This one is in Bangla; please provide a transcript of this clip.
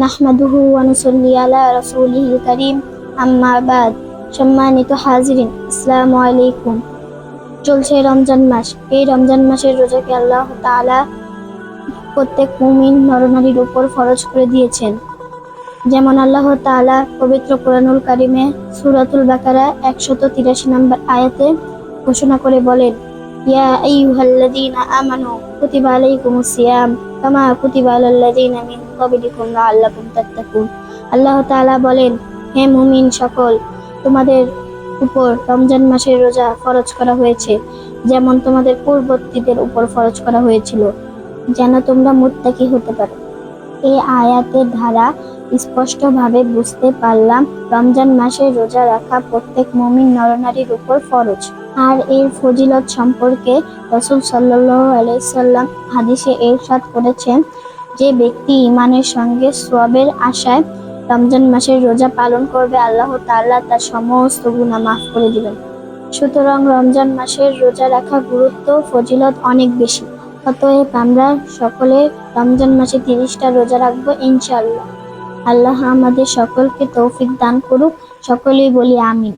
নাহমাদুহু ওয়া নুসাল্লি আলা রাসূলিহিল কারীম, আম্মা বাদ। সম্মানিত হাজিরিন, আসসালামু আলাইকুম। চলছে রমজান মাস। এই রমজান মাসের রোজাকে আল্লাহ তাআলা প্রত্যেক মুমিন নরনারীর উপর ফরজ করে দিয়েছেন। যেমন আল্লাহ তাআলা পবিত্র কোরআনুল কারিমে সূরাতুল বাকারা 183 নম্বর আয়াতে ঘোষণা করে বলেন, ইয়া আইয়ুহাল্লাযীনা আমানু কুতিবা আলাইকুমুস সিয়াম কামা কুতিবা আলাল্লাযীনা মিন ক্বাবলিকুম লাআল্লাকুম তাত্তাকুন। আল্লাহ তাআলা বলেন, হে মুমিন সকল, তোমাদের উপর রমজান মাসের রোজা ফরজ করা হয়েছে, যেমন তোমাদের পূর্ববর্তীদের উপর ফরজ করা হয়েছিল, যেন তোমরা মুত্তাকি হতে পারো। এই আয়াতের দ্বারা স্পষ্টভাবে বুঝতে পারলাম রমজান মাসে রোজা রাখা প্রত্যেক মুমিন নরনারীর উপর ফরজ। আর এর ফজিলত সম্পর্কে রাসূল সাল্লাল্লাহু আলাইহি সাল্লাম হাদিসে ইরশাদ করেছেন, যে ব্যক্তি ঈমানের সঙ্গে সওয়াবের আশায় রমজান মাসের রোজা পালন করবে, আল্লাহ তাআলা তার সমস্ত গুনাহ মাফ করে দিবেন। সুতরাং রমজান মাসের রোজা রাখার গুরুত্ব ফজিলত অনেক বেশি। অতএব আমরা সকলে রমজান মাসে 30টা রোজা রাখবো ইনশাআল্লাহ। আল্লাহ আমাদের সকলকে তৌফিক দান করুক। সকলেই বলি আমিন।